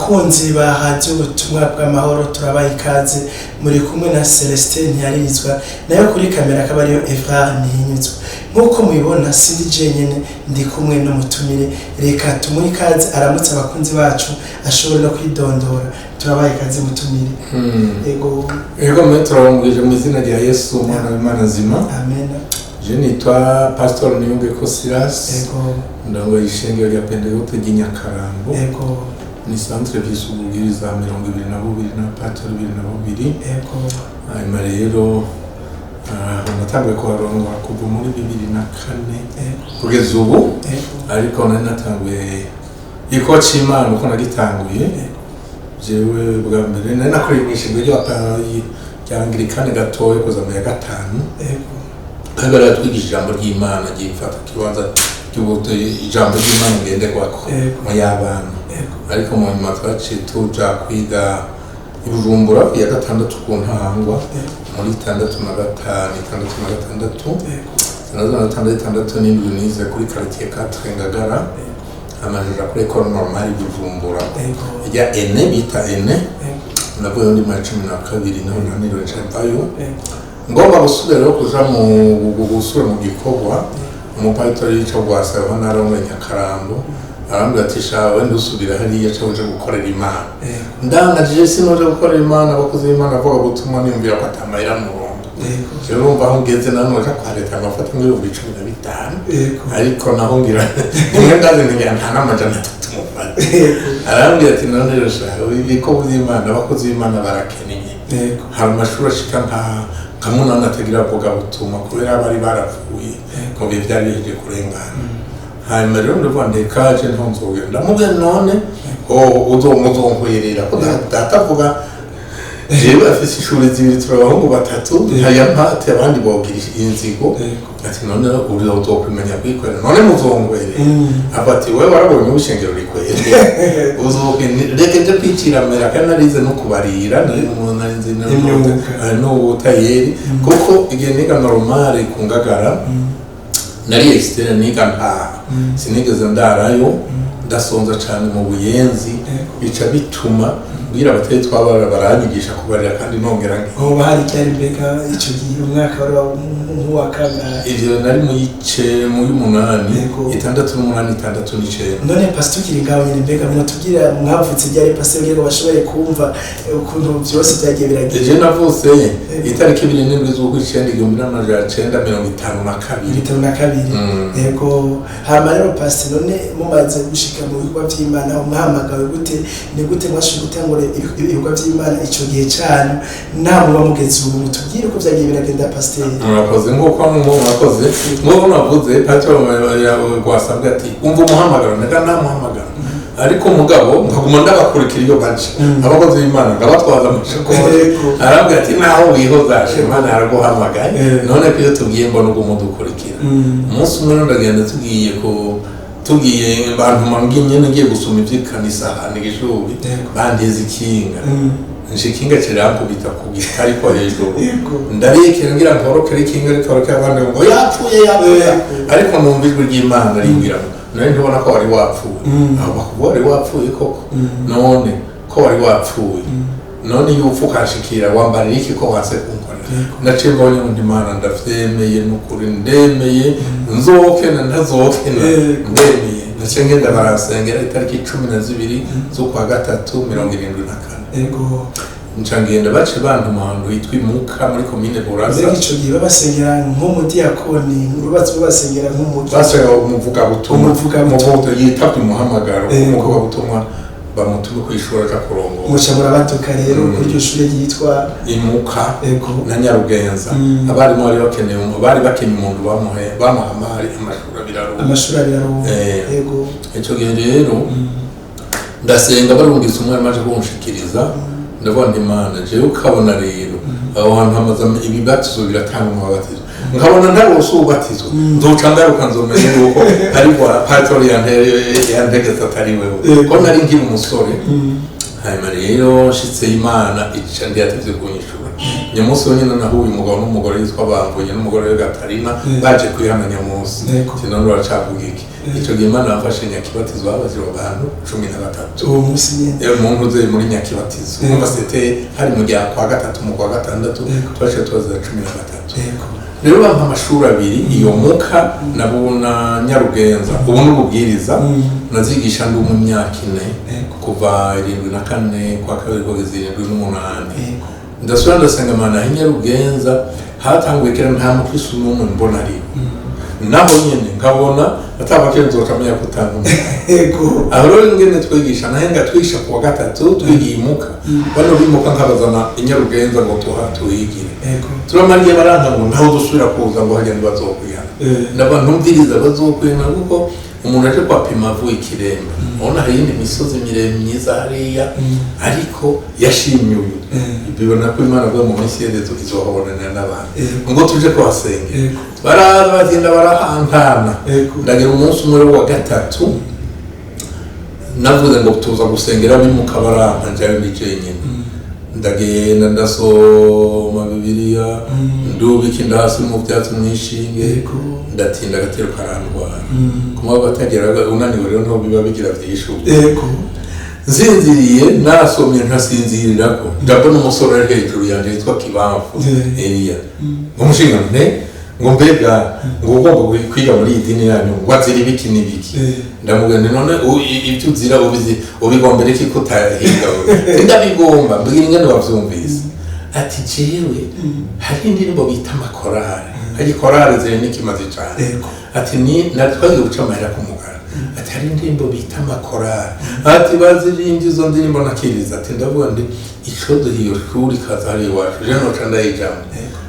bakunzi ba radio ubutumwa bw'Amahopro turabaye ikaze muri kumwe na Celestin Ntiyarizwa nayo kuri kamera akaba ariyo Evra Ntihinyuzwa nkuko mubibona sindi jenyene ndi kumwe n'umutumire reka tumuhe ikaze aramutse abakunzi bacu ashobora no kwidondora turabaye ikaze mutumire ego metro ngije mu izina rya Yesu umwana w'Imana nzima amen. Je nitwa Pasteur NIYUNGEKO Silas ndongo ishengero rya Pentecote ry'Nyakarambo ni centre vy'isubugiriza 22 na Pasteur 22 hanyuma rero natanguye kuharonga kuva muri 2004 kugeza ubu ariko nari natanguye igikorwa c'Imana uko nagitanguye jewe bwa mbere nari nakoreye mw'ishengero ry'Anglikane gatoye kuza mu ya gatanu kandi twigishije ijambo ry'Imana gifata kibanza cy'ubuto ijambo ry'Imana ngende kwako mu y'abana ariko mu nyuma twaciye tuja kwiga Ibujumbura ya gatandatu ku ntangwa muri 6 n'indwi nize kuri quartier 4 Ngagara amajura kuri école normale Ibujumbura ya ene bita ene navuye ndi mu 12 naho naniriwe ncampayo ngomba gusubira kuja mu gikorwa umupayitoro yica gwasaba narongo Nyakarambo arambwira ati shawe ndusubira hariya cyaje gukorera Imana ndangajije sinoje gukorera Imana abakozi b'Imana bavuga ubutumwa niyumvira ko atamayira mu Rwanda rero urumva aho ngeze nanoje kwareta amafata nk'ibihumbi 15 ariko naho ngira nimwe ndazi ngira nta n'amajana 3 mufata arambwira ati none rero shawe ibiko by'Imana abakozi b'Imana barakeneye hari amashuri ashika kamunana atagira vuga ubutumwa kubera bari baravuye mu bihe byari biheje kurengana hanyuma rero ndavandika je ntonzogenda mubwe none uzomuzonkwirira ko datavuga jewe afise ishuri zibiri turabahungu batatu ntayamate abandi bogira inzigo ati none uri uzokwimenya kwikorera none muzongwere abati wewe warabonye ubushengero rikwere reke nje kwiciramera kandi narize no kubarira narize no utayeri kuko igihe niga normale ku Ngagara nari externe niga nta sinigeze ndarayo ndasonza cyane mu Buyenzi bica bituma bwira abateye twabara baranyigisha kubarira kandi nongera ngo bahari cyari mbega ico gihe umwaka wari wa kangahe ivyo nari mu yice mu 8 none pastor kiringaho nyine mbega mwatubwira mwavutse byari pastor ngego bashoboye kumva ukuntu byose byagiye biragiye je navutse itariki 27 z'ukwicenda 1952 yego hama rero pastor none mumaze gushika mu bikorwa by'Imana umuhamagawe gute ni gute mwashije gutangura ibikorwa by'Imana ico gihe cyane nabo bamugeze ubu mutubwire ko byagiye biragenda pastor murakoze nk'uko mwakoze nk'uko navuze pastor gwasabwe ati umva umuhamagaro namuhamagara ariko umugabo nkaguma ndabakurikira iyo baje abakozi b'Imana ngabatwaza amashako arambwira ati naho wihozaje Imana yaraguhamagaye none ko iyo tugiye mbona ugo mudukurikira umunsi umwe ndagenda tugiye abantu manginye nagiye gusoma ivy'ikanisa nigishubi bandeze ikinga nshikinga cyerankubita ku gitari ko hejuru ndarekera ngira nkorokera ikinga rikorokera abandi ngo yapfuye ariko numvijwe ry'Imana rimbira none ndibona ko wari wapfuye aho bakubore wapfuye koko none ko wari wapfuye none yupfu kashikira wambarira iki ko wase kunkorera naciye mbonye undi Imana ndavyemeye n'ukuri ndemeye nzokena ntazokena ndemeye naciye ngenda barasengera itariki 12 z'ukwa gatatu 74 ncangenda bace bantu muhantu hitwa Imuka muri commune Buraza ico gihe babasengera nk'umudiyakoni babasengera umuvuga butumwa yitabye umuhamagaro umuvuga butumwa bamutume kwishura ja kurongo mucamura batuka rero kuri iryo shure yitwa Imuka na Nyarugenza abari mu bari bakeneye umuntu bamuhamari amashuri abiraro yego ico gihe rero ndasenga barungitse umwe maje kunshikiriza ndabona Imana je ukabona rero aho hantu hamaze ibibatizo biratanga umubatizo nkabona ndarose ubatizwa nzoca ngaruka nzomenya yuko ariko pastor yantegetse atari wewe ko nari ngira umusore hanyuma rero nshitse Imana ica ndi yatevye kunyishura nyamusi wenyine nahuye umugabo n'umugore yitwa Bamvuye n'umugore we Gatarina baje kwihana nyamusi sinone uracavuga iki ico gihe Imana yafashe Nyakibatizo babazira abantu 13 uwo musi nyene umuntu uze muri Nyakibatizo umva c'était hari mu gihe kwa gatatu mu kwa gatandatu twaje twazira 13 rero bampa amashuri abiri iyo muka nabona Nyarugenza ubu n'ububwiriza nazigisha ndi mu myaka 4 kuva 74 kwa kabiri kugeza 78 ndasubira ndasenga Imana Nyarugenza hatanguye kera nta mukristo n'umwe mbona ari naho nyene nkabona atabakenzo bakamenya kutanga yego aho rero ngene twigisha nahenga twisha kuwa gatatu twigiye muka bano bimuka nkabazana Nyarugenza ngo tuhigire yego turamariye baranga ngo naho dusubira kuza ngo hagende bazokwihana n'abantu mviriza bazokwihana kuko umuntu aje kwapima avuye ikiremba ubona hari indi misozi miremire myiza hariya ariko yashimye uyu bibona ko Imana bwa mu minsi yende tukizohabonana n'abantu ngo tuje kwasenga bagenda barahankana ndagira umunsi umwe wa gatatu navuze ngo tuza gusengera bimuka baranka njyayo ndijenyene ndagenda ndasoma Bibiliya ndubika inda hasi mu byatsi mwishinge ndatinda agatero karandwara kuma batagera unaniwe rero nto biba bigira byishu nzinziriye nasomye ntasinzirirako ndabona umusore ari hejuru yanje yitwa Kibamfu Elia umushinga ngo mbega ngo ugomba kwiga muri idini yanyu wazira ibiki n'ibiki ndamugende none ibyo uzira ubigombere iki kutahiga ndabigomba mbwira ingene bavyumvise ati jewe hari indirimbo bita amakorari hari korari ziri n'ikimazi cyane ati ni natwaye gucamara ku mugara ati hari indirimbo bita amakorari ati bazirimbye izo ndirimbo nakiriza ati ndavuga ndi ico duhiyo shuri kazari wacu je no canda yijambo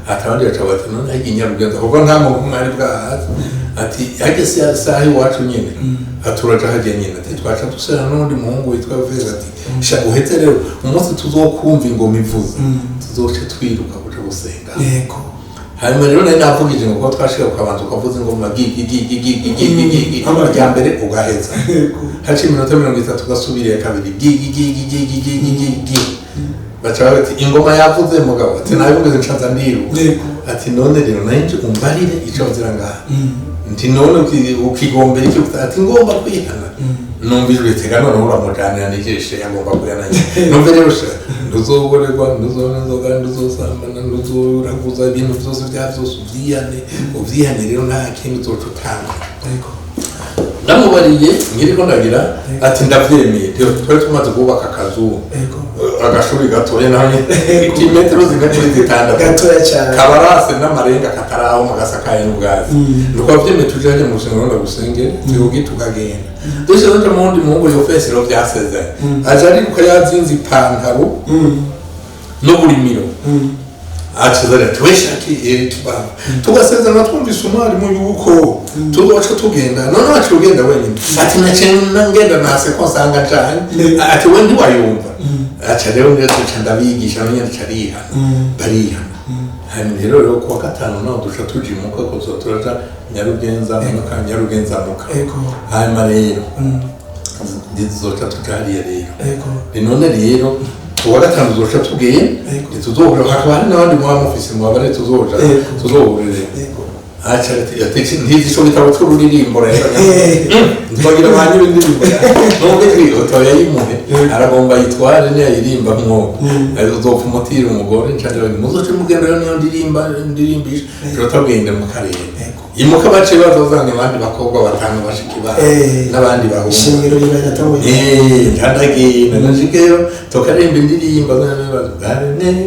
atabandi bacabati none hagi Nyarugenza kuko nta muntu mwari bwahaza ati hagese yasahi wacu nyene aturaje haje nyene ati twaca dusera n'undi muhungu witwa Veza ati sha uhetse rero umunsi tuzokumva ingoma ivuza tuzoce twiruka kuja gusenga yego hanyuma rero nari navugije ngo twashika kukabanza ukavuza ingoma gigi ya mbere ugaheza haci iminota 30 ugasubiriye kabiri gigi bacha bati ingoma yavuze mugabo ati nabimeze nshanza ndiru ati none rero nanje umbarire ico ziranga nti none ukigombera icyo ati ngomba kwihana numvijwe tega none uramujana nijeshe yagomba kuyana numve rero nduzoborerwa nduzoga nduzosambana nduzuraguza ibintu byose byavose uvyihane rero nta kintu uzocutanga namubariye ngiriko ndagira ati ndavyemeye twari tumaze kubaka akazu agashuri gatoya naho kimetero zingakiri zitandatu gatoya cyane kabarase n'amarenga kataraho magasakaye n'ubwazi ndukwavyemeye tujanye mu rusengero ndagusengera tuyogi tukagenda dushe nje mundi mungu yofesero byaseze aje ari ko yazinze ipantaro no burimiro achizara tweshaki tubaba tugasezana twumvise umwari mu yuko tuzoca tugenda none wacu ugenda wenyine ati nacena ngenda nase ko sanga cyane ati wendi wayumva acha rero ngiye tuca ndabigisha none cyariha bariha hanyuma rero kuwa gatanu naho dusha tujimuka ko turaja Nyarugenza muka hanyuma rero ndizoca tukariye rero none rero uwa gatanu tuzoca tugeye tuzohura hakaba hari n'abandi mu office mu abane tuzohurire acha ati ntizi bitabo tw'ururirimbo rero twagira abanye b'indirimbo nubwo twiyo toyayimuhe aragomba yitware ne yirimba mwo azopfa umutira umugore ncandira muzoce mugenda rero niyo ndirimbisha turotagenda mu karere imuka bace bazozanga abandi bakobwa batanga bashikiba n'abandi bahungu shingiro yatanguye ndagenda najikeyo tokaremba indirimbo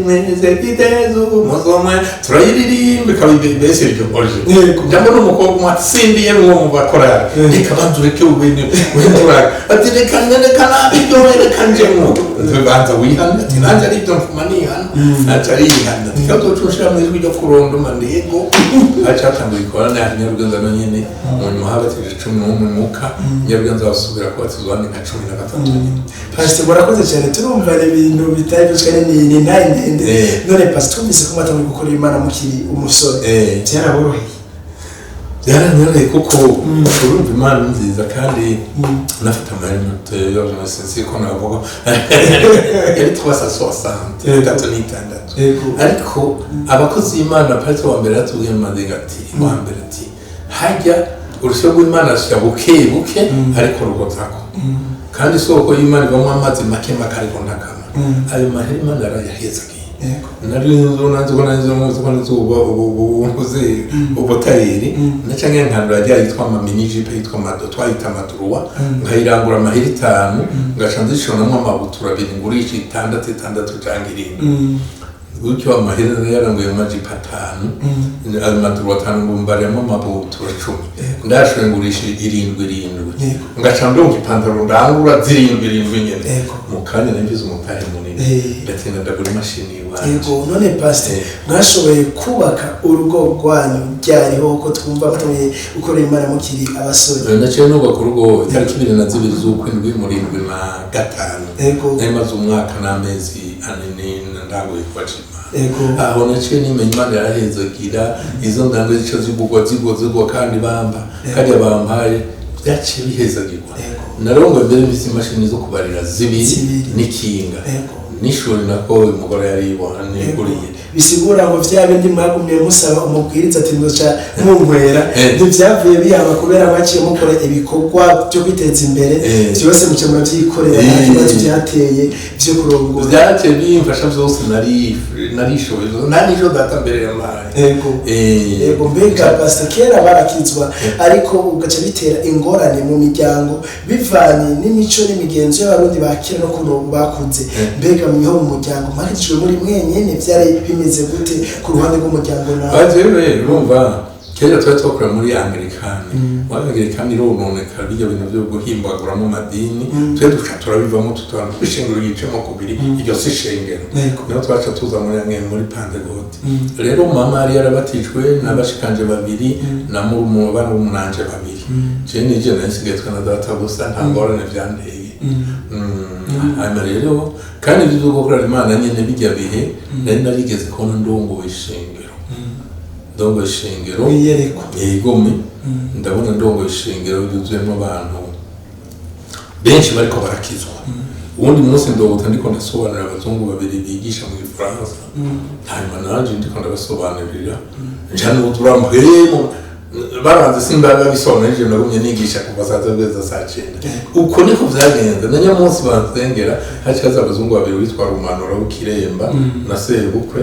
neze bitezo muzomwe turayiririmba kabibese byo orje jambo n'umukobwa umwatsindiye mwo mu bakora rikabanzure ke ubene wendura ati reka nabiryo reka njemo tubanza wihana ati nanje ari byo mfumaniya atari yihana tikato tushira mu ijwi ryo kurondoma ndego acatanguye ikora Nyarugenza no nyene mu muhabati 11 muka Nyarugenza basubira ko batizwana nka 13 Pastor barakoze cyane turumva ibintu bitari bishkane ni ndende none Pastor twumvise ko mwatangiye gukora Imana mukiri umusore cyaraboroheye byaranyoreye kuko urumva Imana nziza kandi nafite amarinite yo sinzi ko navuga yari 360 360 ariko abakozi b'Imana Pastor wa mbere yatubwiye mu madegati wa mbere ati hajya urusyo rw'Imana ashya buke ariko rugotako kandi isoko y'Imana ibamo amazi make ariko ntakama ayo mahera Imana arayahezaga nari nzo ubuze ubutayeri nacange nkando yajya yitwa mini jipe yitwa twayita maturuwa nkayirangura amahera 5 ngaca ndishonamo amabutura 2 ngurisha 6 cyangwa 7 gutyo amahera yaranguye amajipa 5 amaturuwa 5 ngumbaremo amabutura 10 ndashengurisha 7 ngaca ndonka ipantaro ndangura 7 nyene mukanya nambize umutahe munini ndatinda ndagura imashini yego none Pastor mwashoboye kubaka urugo rwanyu ryariho ko twumva batoye ukora Imana mukiri abasore ndaciye nubaka urugo itariki 22 z'ukwindwi muri 2005 namaze umwaka n'amezi 4 ndagoye kwacima aho naciye nimenya Imana yarahezagira izo ndango zico zigugwa kandi bamba kandi bampaye byaciye bihezagirwa narongo mbere bisi imashini zo kubarira 2 n'ikinga nishuri nako umugore yari ibonane kuriye bisigura ngo vyabindi mwagumye musaba umubwiriza ati ngoca nkunkwera ntibyavuye biyaba kubera baciye mukora ibikorwa byo kwiteza imbere byose muce muvyikorera n'ikibazo byateye byo kurongora byaciye bimfasha byose narishoboye nanijo data mbere y'amara yego mbega Pastor kera barakizwa ariko ugaca bitera ingorane mu miryango bivanye n'imico n'imigenzo y'abarundi bakira no kuno bakunze mbega mwiho mu muryango marikijwe muri mwenyene byari bimeze gute ku ruhande rw'umuryango nawe bajewe urumva kera twakora muri Anglikani rononeka bijya bintu byo guhimbagura mu madini twe ducatura bivamo tutwana twishingiro yicemo kubiri iryo sishengero naho twaca tuza muri Pentecote rero mama yari yarabatijwe nabashikanje 2 na mu bana b'umunanje 2 je nije nasigaye na data gusa nta ngorane byanteye hanyuma rero kandi ibyo gukora Imana nyene bijya bihe nari narigeze kubona ndongo ishengero yegome ndabona ndongo ishengero yuzuyemo abantu benshi bariko barakizwa ubundi munsi ndogota ndiko ndasobanurira abazungu 2 bigisha mu Gifaransa hanyuma nanje ndiko ndabasobanurira njana uturamhemo baranze simba babisobanurije nagumye nigisha kuva saa 9 uko niko vyagenze nanya munsi banzengera hacikaza abazungu 2 bitwa Rumanura w'Ikiremba na Sebukwe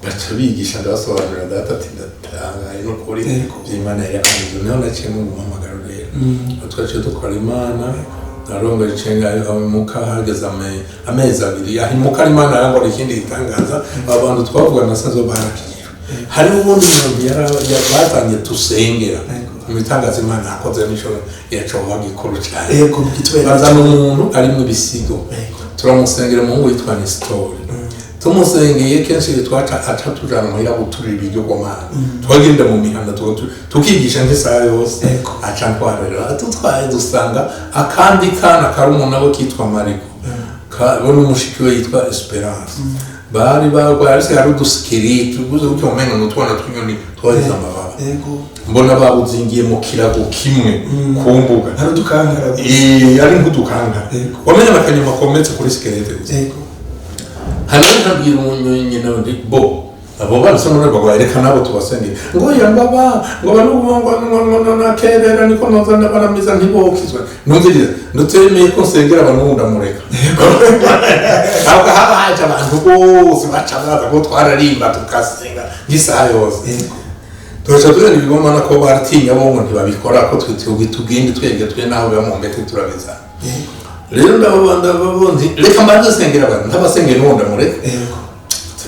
baca bigisha ndabasobanurira data ati ndatangaye no kuri by'Imana yakamije naho naciye mu guhamagara rero twaciye dukora Imana naronga cenga muka hageze amezi 2 ahimuka Imana yarangora ikindi gitangaza abantu twavuga nasanzwe barakije hari ubundi muntu yarabatangiye tusengera imitangaza Imana akoze n'isho yacoba gikuru cyane bazana umuntu ari mu bisigo turamusengera mu ngo yitwa Nestori tumusengeye kenshi twaca aca tujana muhira guturira ibiryo gomana twagenda mu mihanda tukigisha nk'isaha yose aca twarera tutwaye dusanga akandi kana kari umuntu abo kitwa Mariko kabone umushiki we yitwa Esperance bari barwase hari udusikiriti ubuze uko umenga n'utwana tw'inyoni twagize amababa mbona babuzingiye mu kirago kimwe ku mbuga hari udukangara ari nk'udukangara wamenye amakanyama kometse kuri sikirete hano ntabwira umunyonyi nawe bo abo bose muri bagwereka nabo tubasengera ngo yambaba ngo banubwo nakerera niko nozana baramiza ntibokizwe nuziriza ndutemeye ko nsengera abantu ndamureka ahubwo habaje abantu bose bacabaza ko twararimba tukasenga gisaha yose tuca tugenda ibigoma nako baratinya bo ngo ntibabikora ko tugende twege naho bamumbete turabiza rero ndababondi reka mbanze sengera abantu ntabasengera n'uwo ndamureka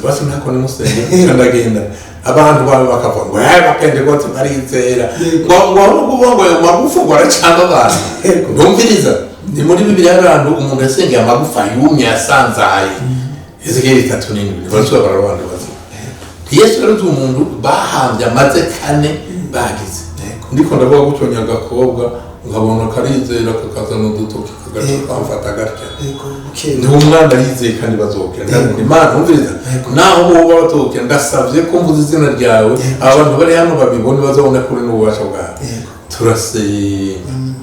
basi nako nimusenge ndagenda abantu bawe bakavuga ngo bakende gute barizera ngo amagufa ngo aracanga abantu ndumviriza ni muri Bibiliya y'abantu umuntu yasengeye amagufa yumye yasanzaye Ezekiel 3:7 basubira barabandi bazi Yesu rero umuntu bahambye amaze 4 bagize ndiko ndavuga gutonya gakobwa nkabona karizera kakazana udutoki kagaca kamfata gatya yego ni umwana yizeye kandi bazokera Imana umviriza naho muba batokera ndasavye ko mvuze izina ryawe abantu bari hano babibone bazabona kuri n'ububasha bwawe turase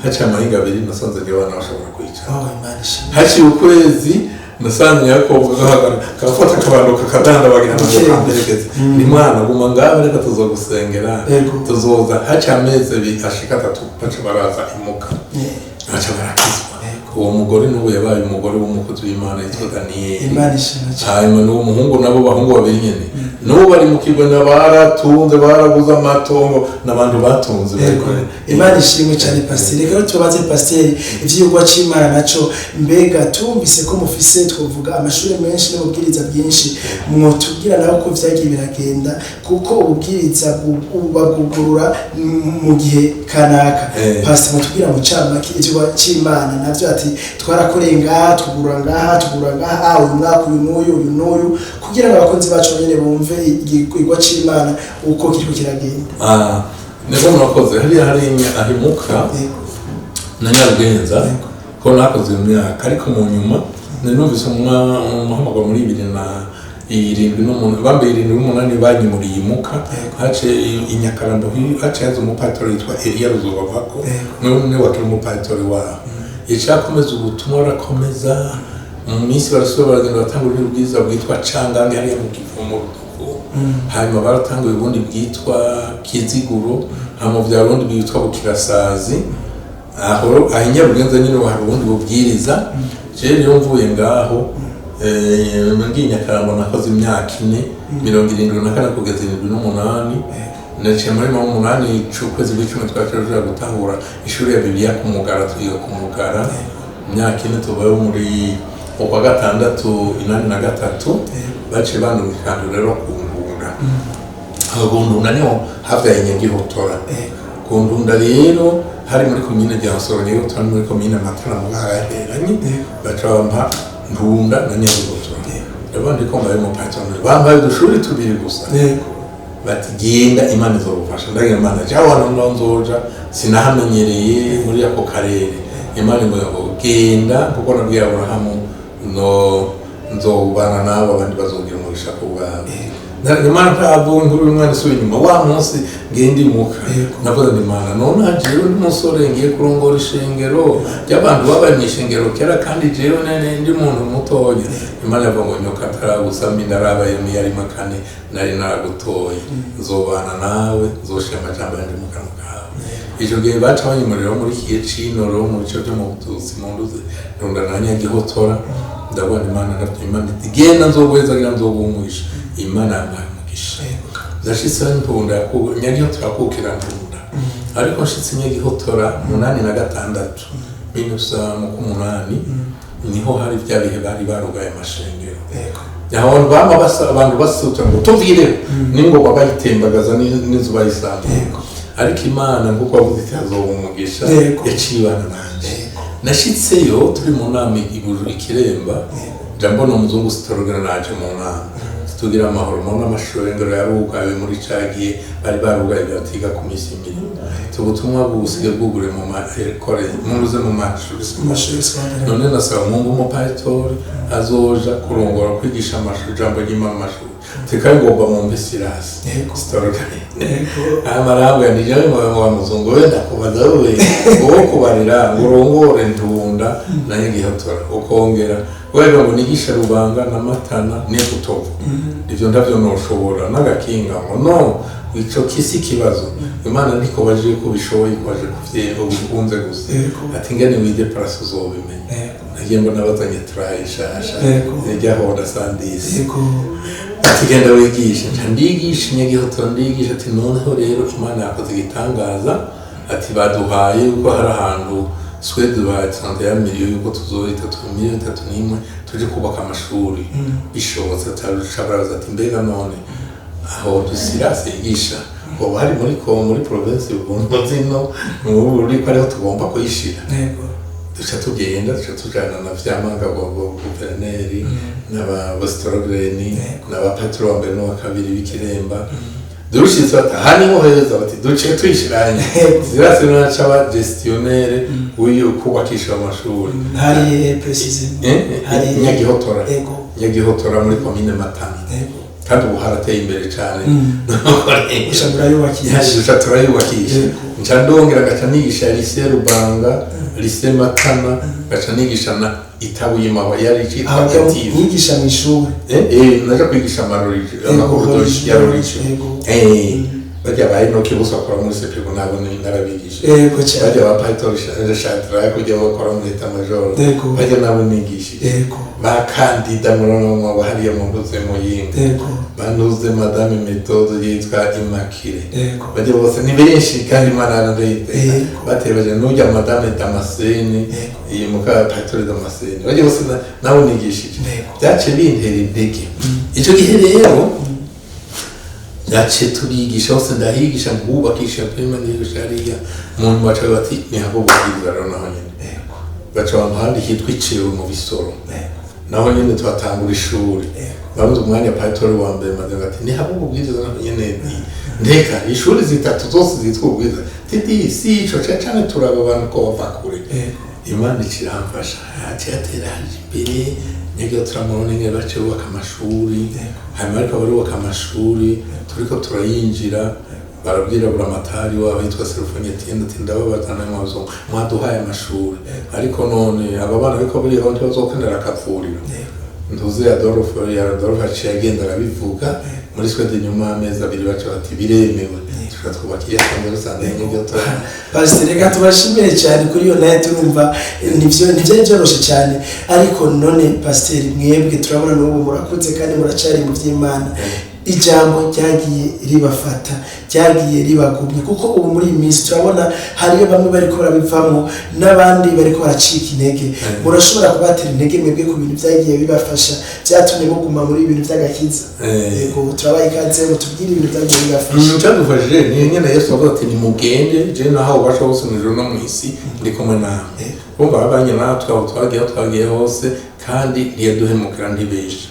haca amahinga abiri nasanze abana bashobora kwicara haciye ukwezi nasanze Yakobo kafata akabantu kakadanda bagira ngo kamberekeze ni mwana guma ngaho reka tuzogusengera tuzoza haca amezi ashika 3 baca baraza imuka baca barakizwa uwo mugore n'ubu yabaye umugore w'umukozi w'Imana yitwa Daniel hanyuma n'uwo muhungu nabo bahungu babiri nyene n'ubu bari mu kigo baratunze baraguze amatongo n'abantu batunze Imana ishimwe cyane Pasteur rero tubaze Pasteur ivyigwa c'Imana naco mbega tumvise ko mufise twovuga amashuri menshi n'ububwiriza byinshi mwotubwira naho ko vyagiye biragenda kuko ububwiriza ubagugurura mu gihe kanaka Pasteur mutubwira mu camake ivyigwa c'Imana navyo ati twarakoreye ngaha tugura ngaha uyu mwaka uyu n'uyu kugira ngo abakunzi bacu nyene bumve igikorwa c'Imana uko kiriko kiragenda nebo murakoze hari ahimuka na Nyarugenza ko nakoze imyaka ariko mu nyuma numvise umuhamagaro muri 2007 bambaye 2008 banyimuriye imuka hace Nyakarambo hace yazo umupatoro yitwa Elia Ruzobavako niwe wakiri umupatoro wa yacakomeza ubutumwa arakomeza mu minsi barasubira bagenda batangurira ubwiza bwitwa Cangange hariya mu kivumo hanyuma baratanguye ubundi bwitwa Kiziguro hama vya bundi bwitwa Bukirasazi aho Nyarugenza nyine hari ubundi bubwiriza je rero mvuye ngaho ngiye Nyakarambo nakoze imyaka 4 kugeza 78 naciye muri 8 c'ukwezi kw'icumi twaje gutangura ishuri ya Bibiliya ku Mugara twiga ku Mugara imyaka 4 tubaye muri kwa gatandatu 83 bace bandumikana rero kundunda agundunda niho havyaye Nyagihotora kundunda rero hari muri komine ya Soroniyo tani muri komine Matara mugaheranye bacampa ndunda na Nyagihotora abandi ko mbaye mu patron bambaye udushuri tubiri gusa bati genda Imana izobufasha ndagira Imana jawana nonzoja sinahamenyereye muri ako karere Imana ngo genda kuko nabwiye Abrahamu no nzobana nabo abandi bazogira umugisha kubwawe Imana ntabwo nkuru umwana suye nyuma wa munsi ngende imuka navuga ni Imana none ajewe n'umusore ngiye kurongora ishengero y'abantu babaye mu ishengero kera kandi jewe ndi muntu mutoya Imana yavuga ngo nyoka taragusama indarabaye yari makane nari naragutoye nzobana nawe nzoshira amajambo yanje mu kanwa kawe ijo gihe baca banyumurira muri kiye cinoro mu bice byo mu Bututsi mu Nduze ndunda na Nyagihotora ndabona Imana Imana igenda nzogwezagira nzobumugisha Imana yamugisha zashitse ntunda ko Nyagihotora kukira ntunda ariko nshitse Nyagihotora 86 minusa mu 8 niho hari bya bihe bari barugaye amashengero yaho bama basa abantu basuta ngo tuvire ningo babayitembagaza nizuba yisanze ariko Imana nguko avuze cyazobumugisha yacibana nanje nashitseyo turi mu nama ikiremba jambo no muzungu sitorogana naje mu nama tugira amahoro mu n'amashengero yarugaye muri cagiye bari barugaye byatiga ku misingiri ubutumwa busige bwugure mu makore muruze mu mashuri none nasaba mu pastor azoja kurongora kwigisha amashuri jambo y'Imana amashuri tekangomba mu Silas sitorogane amarabwa nije mu muzungu wenda kubaza we ngo kubarira ngurongore ntunda na Nyagihotora ukongera wewe ngo nigisha Rubanga na Matana ne kutovu ivyo ndavyo noshobora nagakinga ngo no ico kisi kibazo Imana ndiko baje ko bishoboye kwaje kuvyego bikunze gusa ati ngene wije paraso zobimenya nagiye mbona bazanye trayishasha ejya hoda sandisi ati genda wigisha ndandigisha Nyagihotora ndigisha ati noneho rero Imana yakoze igitangaza ati baduhaye uko hari ahantu Swede batsante ya miliyo yuko tuzoita 3,000,000 tuje kubaka amashuri bishobotse tarushabaraza ati mbega none aho dusirase yigisha ngo bari muri province y'Ubuntu zino muri ko ariho tugomba kuyishira duca tugenda duca tujana na vyamanga guverineri n'abastorogreni n'abapatron mbere no kabiri b'ikiremba dushitse ati hani ho heza bati duce twishiranye zirase n'acaba gestionnaire uyu kubakisha amashuri hari précisément hari Nyagihotora muri commune Matana kandi ubu harateye imbere cyane turayubakisha nca ndongera gaca nigisha lycée Rubanga lycée Matana gaca nigisha na Itabuye mawa yari cyitwa Gative nigisha mu ishuri naje kwigisha amakuru ya religion bajya bayi no kibusa kwa muri sepigo nabo narabigisha bajya ba Pasteur Shadrach kujya bakora muri Etat Major bajya nabo nigishije bakandida murongo bahariye mu nduze mu yinga banuze madame méthode yitwa Immaculée bajya bose ni benshi kandi Imana arandite batebaje n'ujya madame Damascene iyi muka Pasteur Damascene bajya bose nabo nigishije byace bintera intege icyo gihe rero yace turigisha hose ndahigisha ngubakisha prima n'ibishariya umuntu baca bati ni habo bubwiriza rero naho nyene baca bamahandi hitwa iciwe mu Bisoro naho nyene twatangura ishuri babuze umwanya Pastor wa mbere maze bati ni habo bubwiriza naho nyene ndeka ishuri zitatu zose zitwa ubwiriza titi si ico cyane turaba abantu ko bava kure Imana ikiramfasha atera imbere nige turamubona nge bace bubaka amashuri hanyuma ariko barubaka amashuri turiko turayinjira barabwira buramatari wabo yitwa Serufonyetiende ati ndababazana mwazo mwaduhaye amashuri ariko none aba bana ariko buri aho bazokenera akavuriro ntuze Adolphe aciye agenda arabivuga muri Sweden nyuma amezi abiri baca bati biremewe tukatwubakira kandi rusanzwe n'ibyo tora Pastor reka tubashimire cyane kuri iyo nayo turumva nivyo byoroshe cyane ariko none Pastor mwebwe turabona n'ubu murakuze kandi muracari mu vy'Imana ijambo ryagiye ribafata ryagiye ribagumye kuko ubu muri iyi minsi turabona hariyo bamwe bariko barabivamo n'abandi bariko baracika intege murashobora kubatera intege mwebwe ku bintu byagiye bibafasha byatumye muguma muri ibintu by'agakiza yego turabaye ikaze mutubwire ibintu byagiye bibafasha cyadufashije ni nyene Yesu avuga ati ni mugende je naho ubasha hose mu ijuru no mu isi ndi kumwe nawe bumva abanye natwe aho twagiye hose kandi ntiyaduhemukira ntibeshe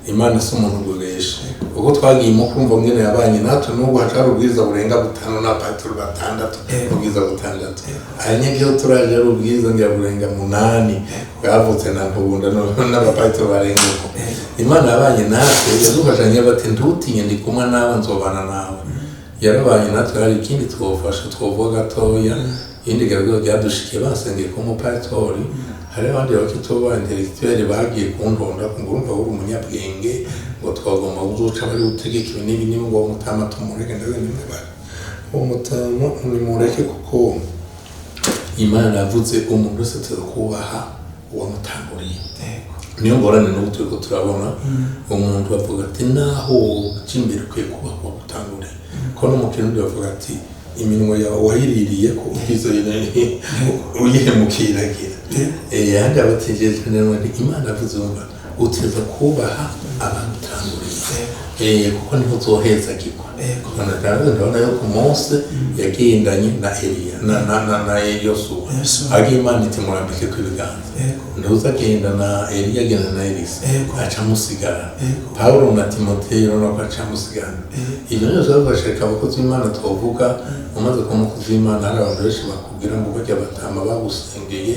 Imana si umuntu guresha uko twagiyemo kumva mwene yabanye natwe n'ubwo hacari ubwiza burenga 5 na Pastor 6 ubwiza 6 anyegeho turaje ari ubwiza ngira burenga 8 bavutse na ntubunda n'abapastor barenga Imana yabanye natwe yazufashanye bati ntutinye ndi kumwe nawe nzobana nawe yarabanye natwe hari ikindi twofasha twovuga gatoya indi garagaza byadushikiye basengeye ko mu Pastor hari abandi bakitoba intellectuel bagiye kuntonda ngurumva uri umunyabwenge ngo twagomba uzuca bari utegeka ibintu niba ngo mutama tumureke ndaze nimwe bari umutama nimureke kuko Imana yavuze umuntu wese kubaha uwamutanguriye niyo ngorane n'ubu turiko turabona umuntu bavuga ati naho kimbere kwe kubaha uwamutanguriye ko no mu Kirundi bavuga ati iminwa yawe wayiririye ko ukizo uyihemukiragira yandi abategereje none Imana avuze ngo uteza kubaha abantanguriye kuko niho zoheza gikwa ndabona yuko Mose yagendanye na Eliya na Yosuwa agiye Imana iti murambike kw'ibiganza ntuza agenda na Eliya agenda na Elisa aca musigara Paulo na Timoteyo no aca musigara ibyo byose bafashika abakozi b'Imana twavuga umaze kumukozi w'Imana hari abantu benshi bakubwira ngo bajya batama bagusengeye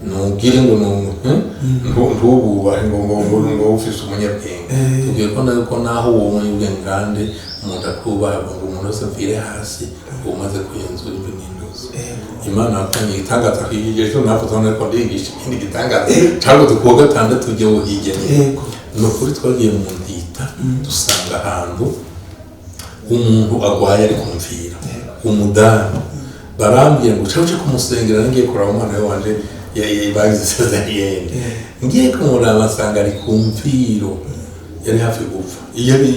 nugire ngo ntububahe ngo ufise umunyabwenge tugiye ko naho uwo munyabwenge kandi umuntu akubaha ngo umuntu wese mvire hasi umaze kuyenzura ibintu Imana akanye itangaza kwigeje nako tone ko ndigisha ikindi gitangaza cyangwa tukuwa gatandatu ujye uhigene no kuri twagiye mu ndita dusanga ahantu umuntu agwaye ari kumvira umudamu barambye ngo cyaje kumusengera ngiye kuraba umwana we wanje yayibagize sezariyene ngiye kumuraba asanga ari kumviro yari hafi gupfa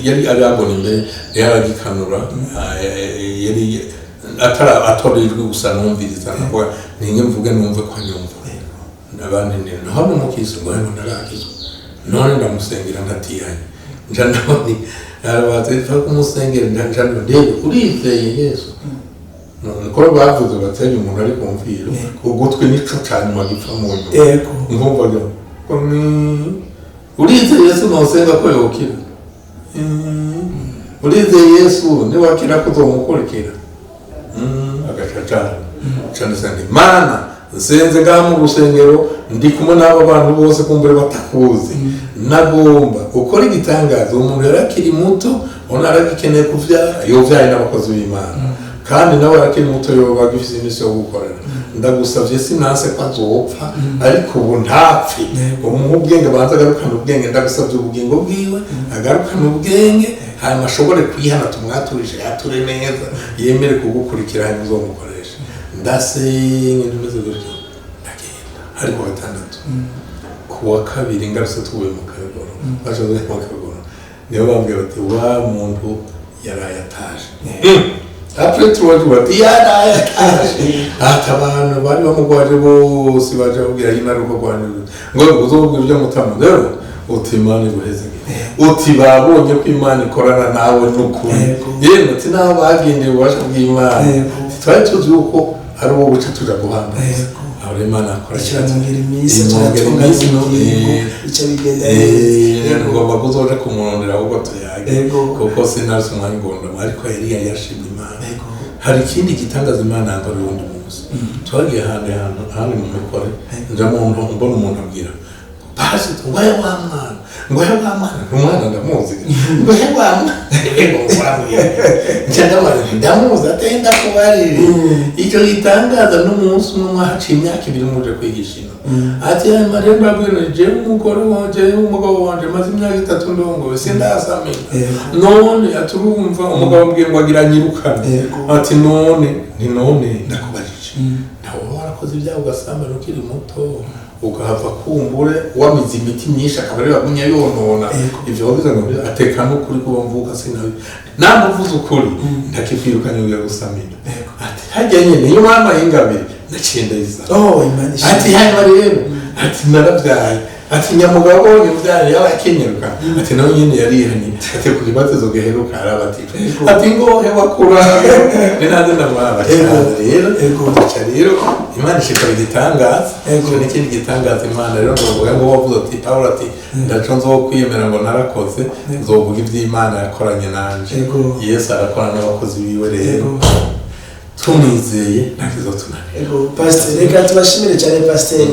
yari aragona imbere yaragikanura yari atorijwe gusa numviriza nako ninge mvuge numve ko nyumva nabandi ne naho mukisi ngo hano naragizwe none ndamusengera ndatihanye nja naboni arabatse fa kumusengera nja ndebe urizeye Yesu nko bavuze batanye umuntu ari kumvira ugutwe nico cyane magipfa mu nyuma ngomba ryo urizeye Yesu nosenga ko yokira urizeye Yesu ni wakira kuzomukurikira agacacana cyane cyane Imana nsenze ngaha mu rusengero ndi kumwe n'abo bantu bose kumbure batakuzi nagomba ukora igitangazo umuntu yarakiri muto ona aragikeneye kuvyara yovyaye n'abakozi b'Imana kandi nawe arakiri muto yoba gifise iminsi yo gukorera ndagusavye sinase ko azopfa ariko ubu ntapfi umuha ubwenge banza agarukana ubwenge ndagusavye ubugingo bwiwe agarukana ubwenge hanyuma ashobore kwihana tumwaturishe yature neza yemere kugukurikira hanyuma uzomukoresha ndasenga ntumeze gutyo ndagenda ariko gatandatu kuwa kabiri ngarutse tuvuye mu Kagoro bashoboye mu Kagoro niyo bambwiye bati wa muntu yarayataje après trois jours bati yarayataje abantu bari bamugwaje bose baje kubwira Imana uko gwanje ngo uzobwira ibyo mutamu rero uti Imana ibuheze uti babonye ko Imana ikorana nawe n'ukuri yemwe ati naho bagendeye ubasha bw'Imana twari tuzi uko ari wowe uca tuja guhamba aho Imana akora cyane iminsi icyo bigenda ngomba kuzoja kumurondera ahubwo tuyage kuko sinari umwanya ngondamo ariko yari yashimye Imana hari ikindi gitangaza Imana yakora ubundi munsi twagiye ahandi mu mikore nja muntu mbona umuntu abwira basi ngoya wa mwana umwana ndamuzi ngoya wa mwana ndamuzi atenda kubarire icyo gitangaza n'umunsi n'umwe haciye imyaka 2 muje kwigisha ati Maria mbabwira je umugore wanje umugabo wanje maze imyaka 3 ndongo sindasamira none aturumva umugabo mbwiye ngo agira nyirukana ati none ndakubarije nawe warakoze ibyago ugasamba ukiri muto ukahava kumbure wamize imiti myinshi akabarira gunya yonona ivyo wabiza ngo ateka no kuri kubamvuka sinawe namuvuze ukuri ndakifirukanye uya gusamira ati hajya nyene iyo mama y'ingabire nacenda iza Imana ati hanyuma rero ati narabyaye ati nyamugabo y'uvyara yabakenyeruka ati nawe nyene yarihanye ati ku kibazo zo geheruka arabati ati ngo hebakura ninaze ndamwaba rero Imana ishikora igitangaza n'ikindi gitangaza Imana rero ngo wavuze ati Paulo ati ndaco nzo kwiyemera ngo narakoze nzovuga ivy'Imana yakoranye nanje Yesu arakorana n'abakozi biwe rero tumizeye nakizo tunane Pasteur reka tubashimire cyane Pasteur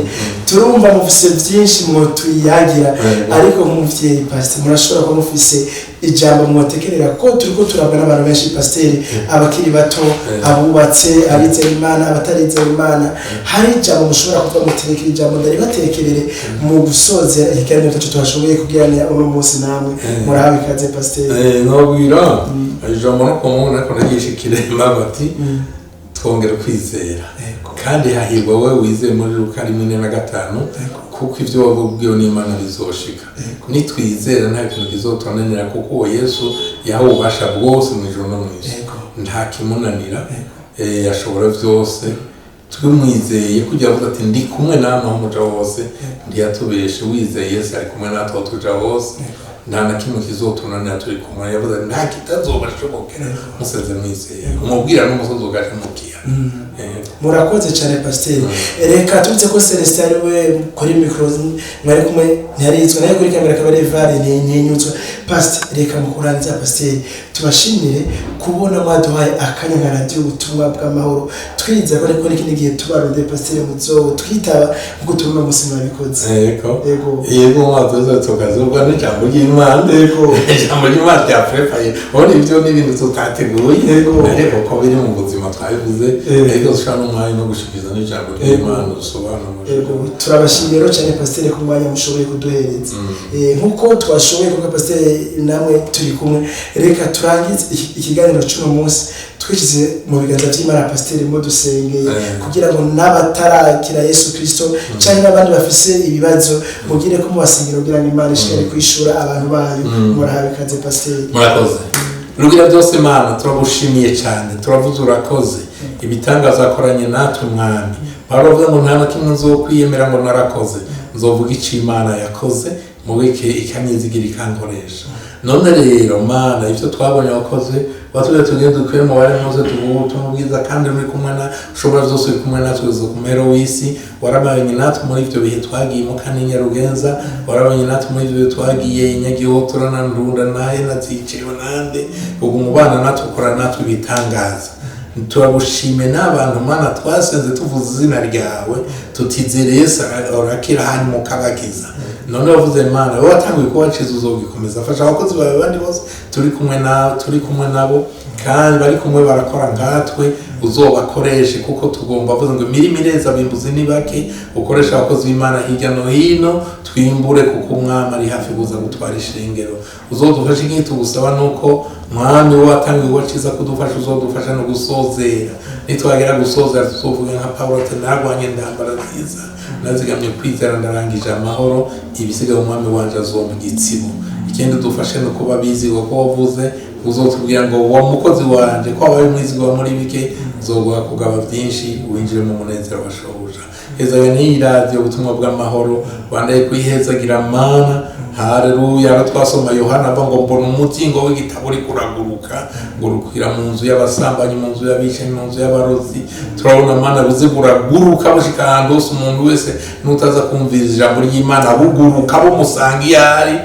turumva mufise byinshi mu tuyagira ariko muvye Pasteur murashobora ko mufise ijambo mwotekerera ko turiko turabana abantu benshi Pasteur abakiri bato abubatse arize Imana abatarize Imana hari ijambo mushobora kuva muterekera ijambo ndari batekerere mu gusoza ikiganiro cyacu twashoboye kugiranira uno munsi namwe Murahawe ikaze Pasteur nobwira ijambo no kumubona ko nagishikire mabati twongera kwizera kandi hahirwa wowe wizeye muri Luka 4:5 kuko ivyo wabubwiwe n'Imana bizoshika nitwizera nta kintu kizotonanira kuko Yesu yahawe ubasha bwose mu ijuru no mu isi nta kimunanira yashobora vyose twimwizeye kugira ngo ati ndi kumwe namwe aho muja wose ndiyatubeshe wizeye Yesu ari kumwe natwe tuja wose nta na kimwe kizotunanira turi kumwe yavuze nta kitazobashobokera museze mwizeye umubwira n'umusozi ugaje mukiya murakoze cyane Pasteur reka tuze ko Celestin we kuri micro mwari kumwe ntarizwe nayo kuri kamera kabare vare nyenyutswe Pasteur reka mukuranza Pasteur tubashimire kubona mwaduhaye akanya nka radio ubutumwa bw'amahoro twiza ko ariko n'ikindi gihe tubarode Pasteur muzo twitaba kuko turuna musima bikoze yego mwadoza tukazo bwa n'ijambo ry'Imana ijambo ry'Imana ryaprepaye bone ibyo n'ibintu tutateguye ariko ko biri mu buzima twabivuze ariko ushaka umwanya no gushikiza n'ijambo ry'Imana usobanura turabashimira cyane Pasteur ku mwanya mushoboye kuduhereza nkuko twashoboye kuko Pasteur namwe turi kumwe reka turangize ikiganiro cy'uno munsi twishize mu biganza by'Imana Pasteur mo dusengeye kugira ngo n'abatarakira Yesu Kristo cyangwa n'abandi bafise ibibazo mugire ko mubasengera kugira ngo Imana ishobore kwishura abantu bayo Murahawe ikaze Pasteur murakoze rugira byose Imana turagushimiye cyane turavuze urakoze ibitangaza akoranye natwe mwami baravuga ngo nta nakimwe nzo kwiyemera ngo narakoze nzovuga iki Imana yakoze mu wike ikanyizigira ikankoresha none rero Mana ivyo twabonye wakoze batubwiye tugende dukwiye mu bari muze tubutumwa bwiza kandi uri kumwe na ushobora vyose uri kumwe natwe zo kumera w'isi warabanye natwe muri ivyo bihe twagiye mu Kanyinya Rugenza warabanye natwe muri ivyo bihe twagiye Nyagihotora na Ndunda naye nazicewe nande ubu mubana natwe ukora natwe bitangaza turagushime n'abantu Mana twasenze tuvuze izina ryawe tutizereye orakira hani mu kabagiza none wavuze Mana wowe watanguye ko wacize uzogikomeza fasha abakozi bawe bandi bose turi kumwe nabo kandi bari kumwe barakora ngatwe uzobakoreshe kuko tugomba vuze ngo mireza bimbuzi ni bake ukoresha abakozi b'Imana hirya no hino twimbure kuko umwami ari hafi kuza gutwara ishengero uzodufasha iki tugusaba nuko mwami watangiye waciza kudufasha uzodufasha no gusozera nitwagera gusozera tuzovuga nka Paulo ati narwanye ndambara nziza nazigamye kwizera ndarangije amahoro ibisiga umwami wanje azoma igitsibo ikindi dufashe no kuba bizi ko wavuze uzotubwira ngo wa mukozi wanje ko abaye mwizi wa muri bike uzoguha kugaba byinshi winjire mu munezero washoboja heza ni radio ubutumwa bw'amahoro bandaye kwihezagira Mana haleluya twasoma Yohana ngo mbona umuzingo w'igitabo uri kuraguruka gurukwira mu nzu y'abasambanyi mu nzu y'abicanyi mu nzu y'abarozi turabona Mana buziguraguruka bushika ahantu hose umuntu wese nutaza kumvira ijambo ry'Imana buguruka bumusanga iyari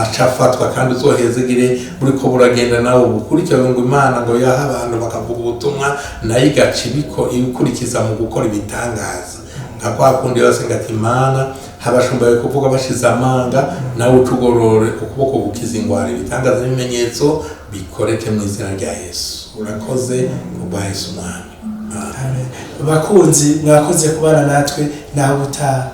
acafatwa kandi uzohezegire buriko buragenda nawe gukurikira ngo Imana ngo yaha abantu bakavuga ubutumwa nayo igaca ibikurikiza mu gukora ibitangaza nkakwa kundi yose ngati Imana habashumba kuvuga bashize amanga nawe ucugorore ukuboko gukiza ingwara ibitangaza n'ibimenyetso bikoreke mu izina rya Yesu urakoze kuba Yesu mwami amen bakunzi mwakoze kubana natwe naho utaha